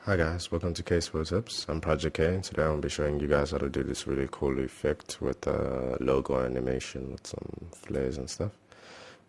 Hi guys, welcome to Case for Tips. I'm Project K, and today I'm going to be showing you guys how to do this really cool effect with a logo animation with some flares and stuff.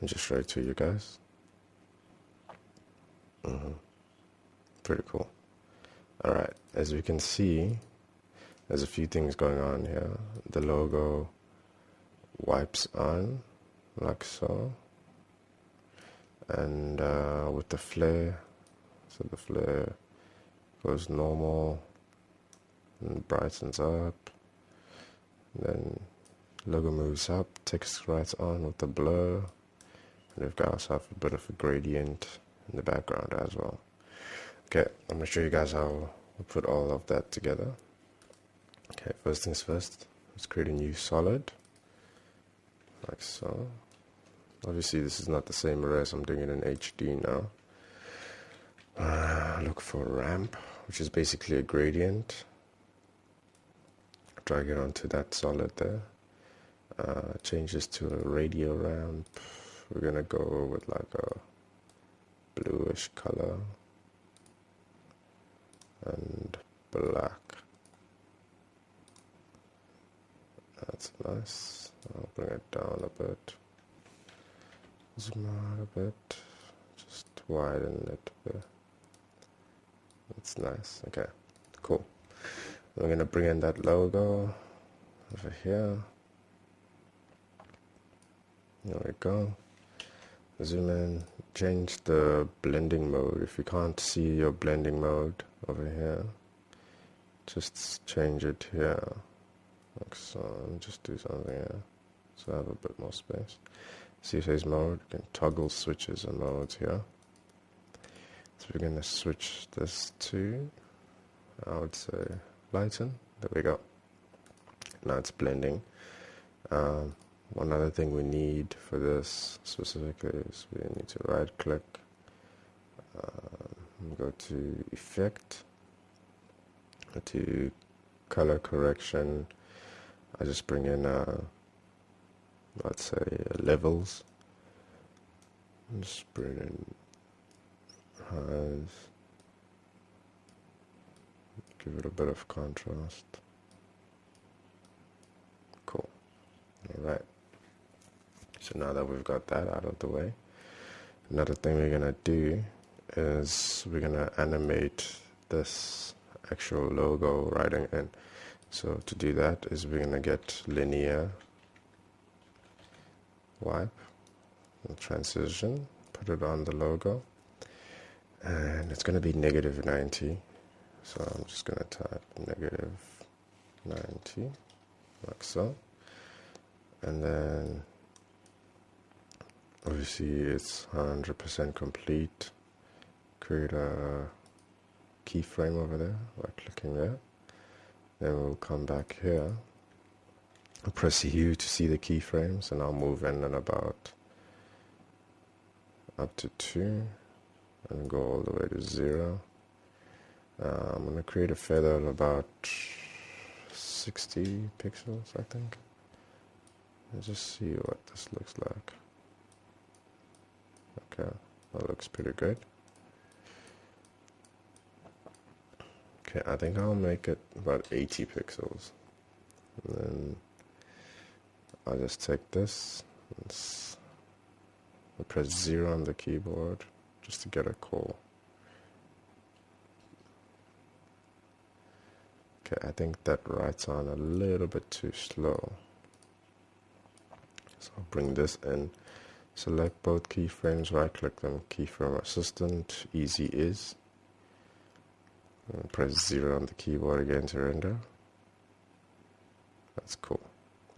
And just show it to you guys. Pretty cool. Alright, as you can see, there's a few things going on here. The logo wipes on, like so. And with the flare, so the flare goes normal and brightens up, then logo moves up, text writes on with the blur, and we've got ourselves a bit of a gradient in the background as well. Okay, I'm going to show you guys how we put all of that together. Okay, first things first, let's create a new solid, like so. Obviously this is not the same res, I'm doing it in HD now. Look for ramp, which is basically a gradient. Drag it onto that solid there. Change this to a radial ramp. We're gonna go with like a bluish color and black. That's nice. I'll bring it down a bit. Zoom out a bit. Just widen it a bit. That's nice. Okay, cool. We're gonna bring in that logo over here. There we go. Zoom in. Change the blending mode. If you can't see your blending mode over here, just change it here. Like so. And just do something here, so I have a bit more space. See phase mode. You can toggle switches and modes here. So we're going to switch this to, I would say, lighten. There we go. Now it's blending. One other thing we need for this specifically is we need to right click, go to effect, go to color correction. I just bring in, let's say, levels. Just bring in highs, give it a bit of contrast. Cool. Alright, so now that we've got that out of the way, another thing we're gonna do is we're gonna animate this actual logo writing in. So to do that is we're gonna get linear wipe and transition, put it on the logo, and it's going to be -90, so I'm just going to type -90 like so, and then obviously it's 100% complete. Create a keyframe over there by clicking there, then we'll come back here, I'll press U to see the keyframes, and I'll move in and about up to 2 and go all the way to 0. I'm going to create a feather of about 60 pixels, I think, and just see what this looks like. Okay, that looks pretty good. Okay, I think I'll make it about 80 pixels, and then I'll just take this and I'll press 0 on the keyboard just to get a call. Okay, I think that writes on a little bit too slow. So I'll bring this in, select both keyframes, right click them, keyframe assistant, easy is, and press 0 on the keyboard again to render. That's cool.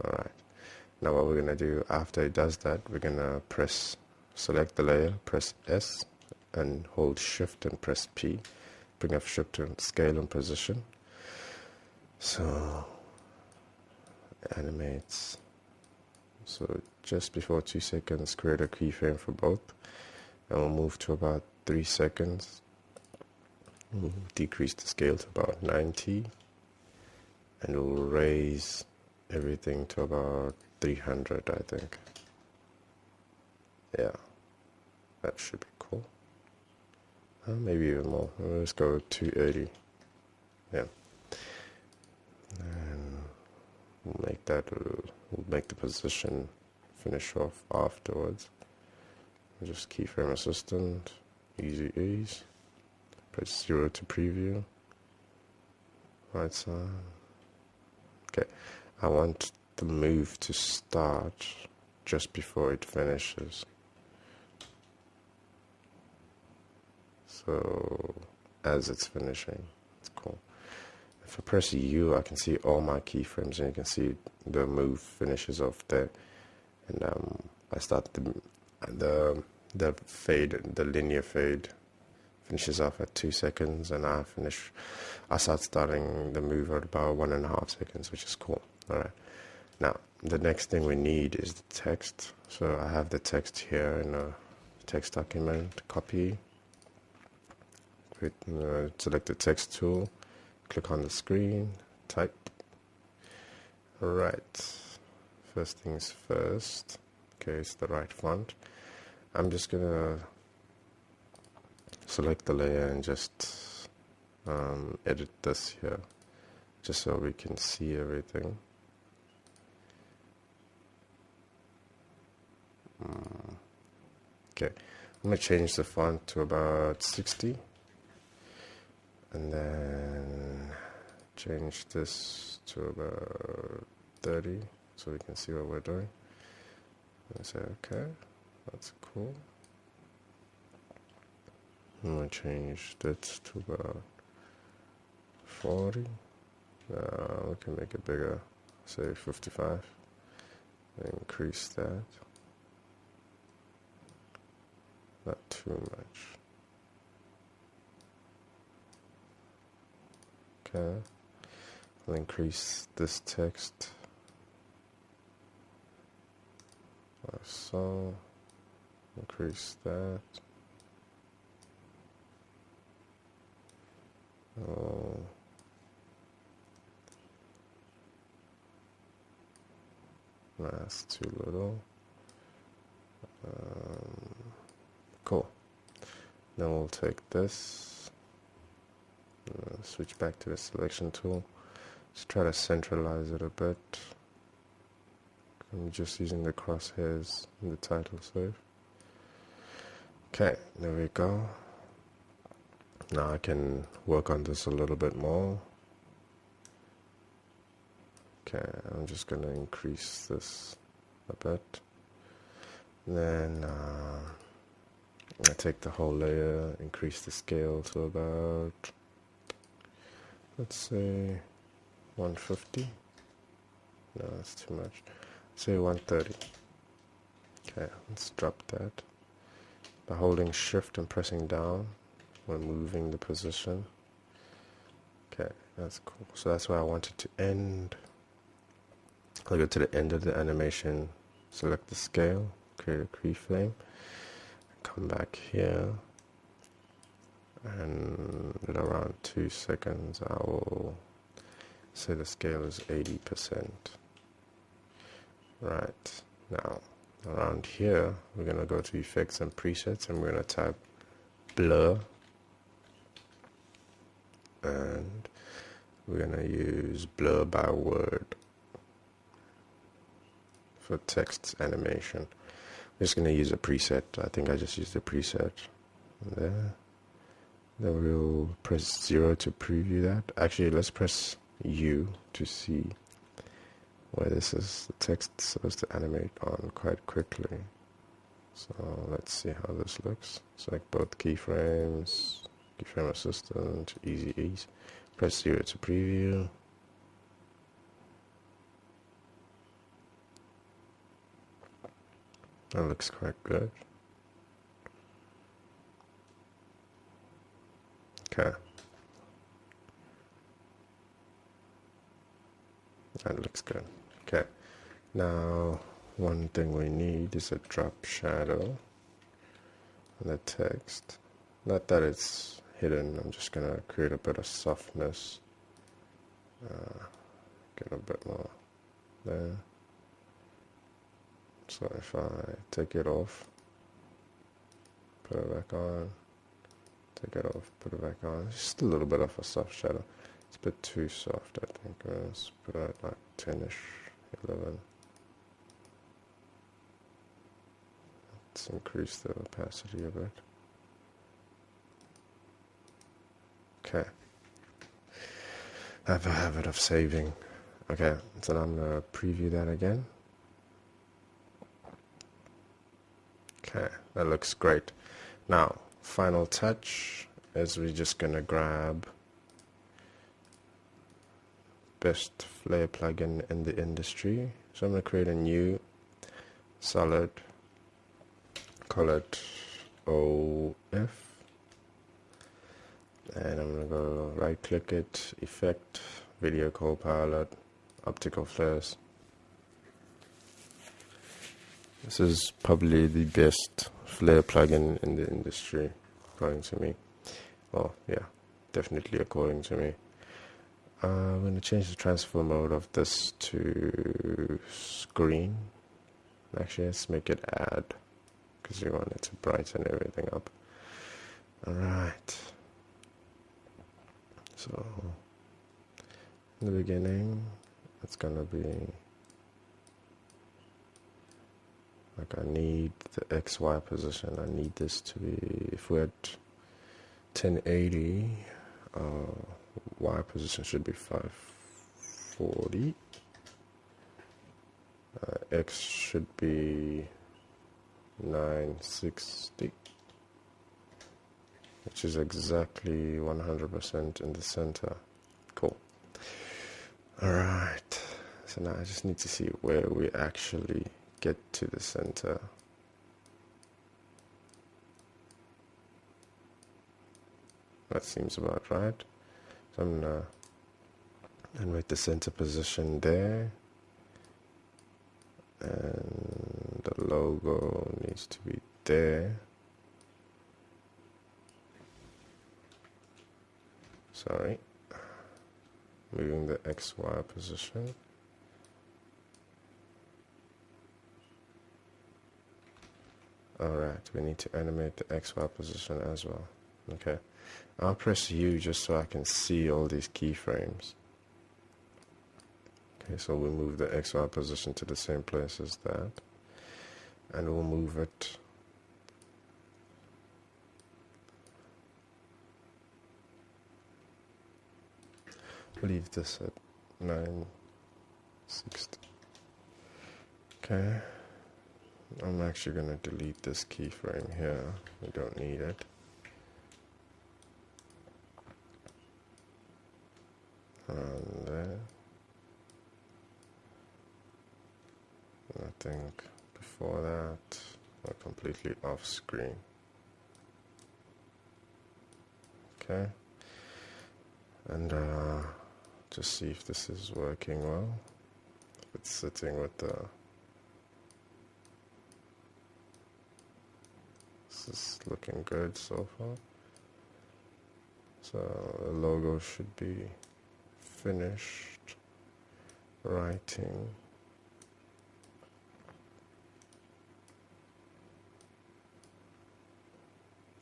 Alright. Now what we're going to do after it does that, we're going to select the layer, press S, and hold shift and press P. Bring up shift to scale and position. So, it animates. So just before 2 seconds, create a keyframe for both. And we'll move to about 3 seconds. We'll decrease the scale to about 90. And we'll raise everything to about 300, I think. Yeah, that should be cool. maybe even more. Let's go 280. Yeah. And we'll make that, we'll make the position finish off afterwards. We'll just keyframe assistant, easy ease. Press 0 to preview. Right side. Okay. I want the move to start just before it finishes. So as it's finishing, it's cool. If I press U, I can see all my keyframes, and you can see the move finishes off there. And I start the fade, the linear fade finishes off at 2 seconds, and I start starting the move at about 1.5 seconds, which is cool. All right. Now the next thing we need is the text. So I have the text here in a text document. Copy. Select the text tool. Click on the screen. Type. All right. First things first. Okay, it's the right font. I'm just gonna select the layer and just edit this here, just so we can see everything. Okay, I'm gonna change the font to about 60, and then change this to about 30, so we can see what we're doing. And say okay, that's cool. I'm going to change that to about 40. We can make it bigger, say 55. Increase that. Not too much. Okay. I'll increase this text. Like so. Increase that. Oh. That's too little. Cool. Then we'll take this, switch back to the selection tool. Let's try to centralize it a bit. I'm just using the crosshairs in the title save. Okay, there we go. Now I can work on this a little bit more. Okay, I'm just going to increase this a bit. Then I take the whole layer, increase the scale to about, let's say 150. No, that's too much. Say 130. Okay, let's drop that. By holding shift and pressing down, we're moving the position. Okay, that's cool. So that's where I want it to end. I'll go to the end of the animation, select the scale, create a keyframe, come back here, and at around 2 seconds I will say the scale is 80%. Right, now around here we're going to go to effects and presets, and we're going to type blur, and we're going to use blur by word for text animation. I'm just going to use a preset. I think I just used a preset there. Then we'll press 0 to preview that. Actually, let's press U to see where this is. The text is supposed to animate on quite quickly. So let's see how this looks. Select both keyframes, keyframe assistant, easy ease. Press 0 to preview. That looks quite good. Okay. That looks good. Okay. Now, one thing we need is a drop shadow on the text. Not that it's hidden, I'm just going to create a bit of softness. Get a bit more there. So if I take it off, put it back on, Take it off, put it back on. Just a little bit of a soft shadow. It's a bit too soft, I think. Let's put it at like 10ish, 11. Let's increase the opacity a bit. Okay. I have a habit of saving. Okay, so now I'm going to preview that again. Okay, that looks great. Now, final touch is we're just going to grab best flare plugin in the industry. So I'm going to create a new solid, call it OF, and I'm going to go right click it, effect, video copilot, optical flares. This is probably the best flare plugin in the industry, according to me. Oh yeah, definitely according to me. I'm going to change the transfer mode of this to screen. Actually, let's make it add, because we want it to brighten everything up. Alright. So, in the beginning, it's going to be like, I need the XY position. I need this to be, if we're at 1080, Y position should be 540. X should be 960, which is exactly 100% in the center. Cool. Alright, so now I just need to see where we actually get to the center. That seems about right. So I'm gonna animate the center position there, and the logo needs to be there. Sorry, moving the XY position. Alright, we need to animate the XY position as well. Okay, I'll press U just so I can see all these keyframes. Okay, so we'll move the XY position to the same place as that, and we'll move it leave this at 960. Okay, I'm actually going to delete this keyframe here. We don't need it. And there. And I think before that, we're completely off screen. Okay. And just see if this is working well. If it's sitting with the... This is looking good so far. So the logo should be finished writing.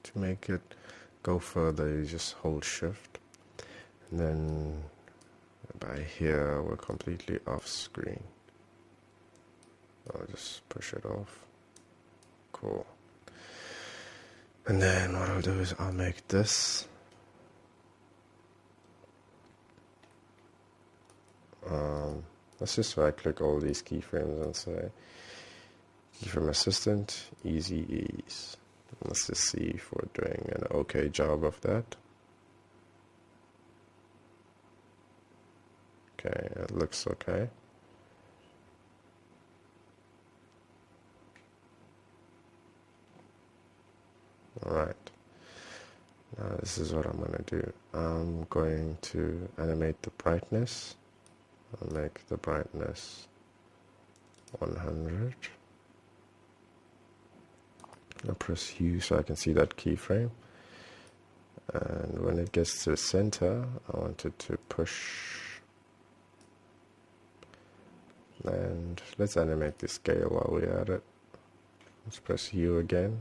To make it go further, you just hold shift, and then by here we're completely off screen. I'll just push it off. Cool. And then what I'll do is I'll make this let's just right click all these keyframes and say keyframe assistant, easy ease. Let's just see if we're doing an okay job of that. Okay, it looks okay. Alright, now this is what I'm going to do. I'm going to animate the brightness. I'll make the brightness 100. I'll press U so I can see that keyframe. And when it gets to the center, I want it to push. And let's animate the scale while we're at it. Let's press U again.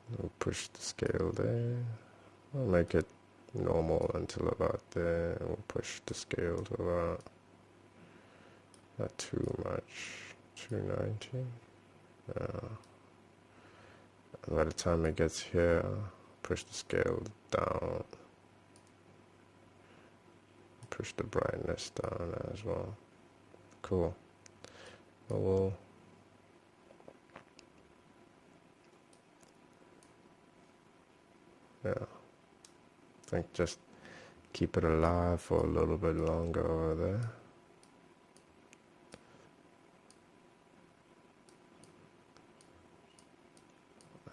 We'll push the scale there. We'll make it normal until about there. We'll push the scale to about, not too much, 290. And by the time it gets here, push the scale down. Push the brightness down as well. Cool. Well, yeah. I think just keep it alive for a little bit longer over there.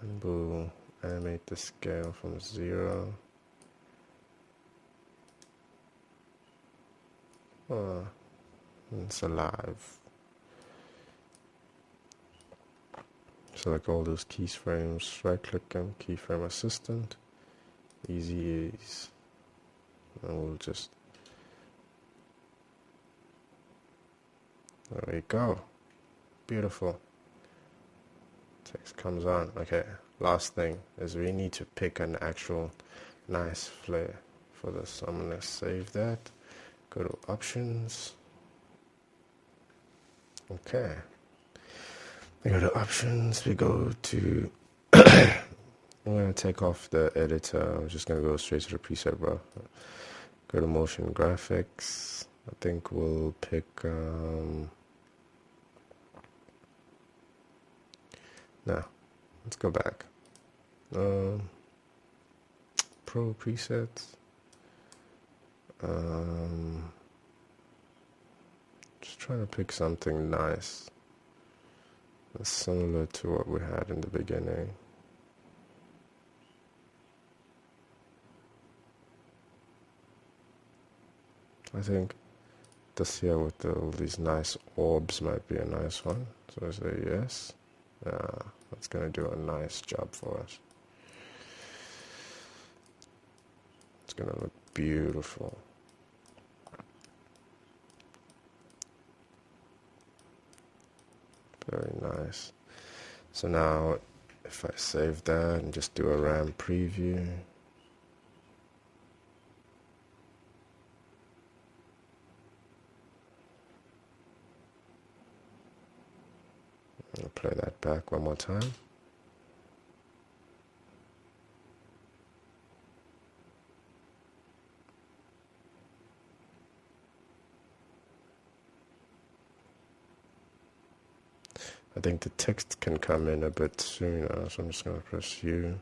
And we'll animate the scale from 0. It's alive. Select all those keyframes, right click them, keyframe assistant, easy ease. And we'll just, there we go. Beautiful. Text comes on. Okay, last thing is we need to pick an actual nice flare for this. So I'm gonna save that. Go to options. Okay. We go to options. We go to. I'm gonna take off the editor. I'm just gonna go straight to the preset, bro. Go to motion graphics. I think we'll pick. No, let's go back. Pro presets. Just trying to pick something nice, similar to what we had in the beginning. I think this here with all these nice orbs might be a nice one. So I say yes. That's going to do a nice job for us. It's going to look beautiful. Very nice. So now if I save that and just do a RAM preview, I'll play that back one more time. I think the text can come in a bit sooner, so I'm just going to press U.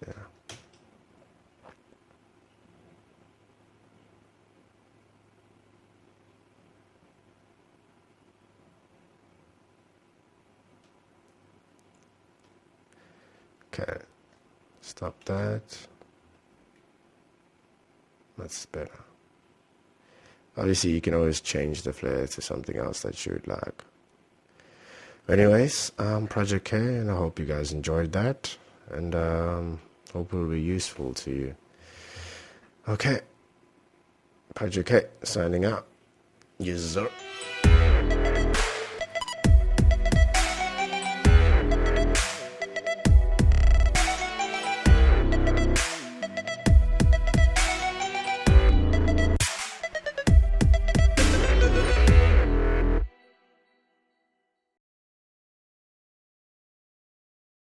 Yeah. Okay. Stop that. That's better. Obviously, you can always change the flare to something else that you would like. Anyways, Project K, and I hope you guys enjoyed that, and hope it will be useful to you. Okay, Project K, signing out. Yes, sir.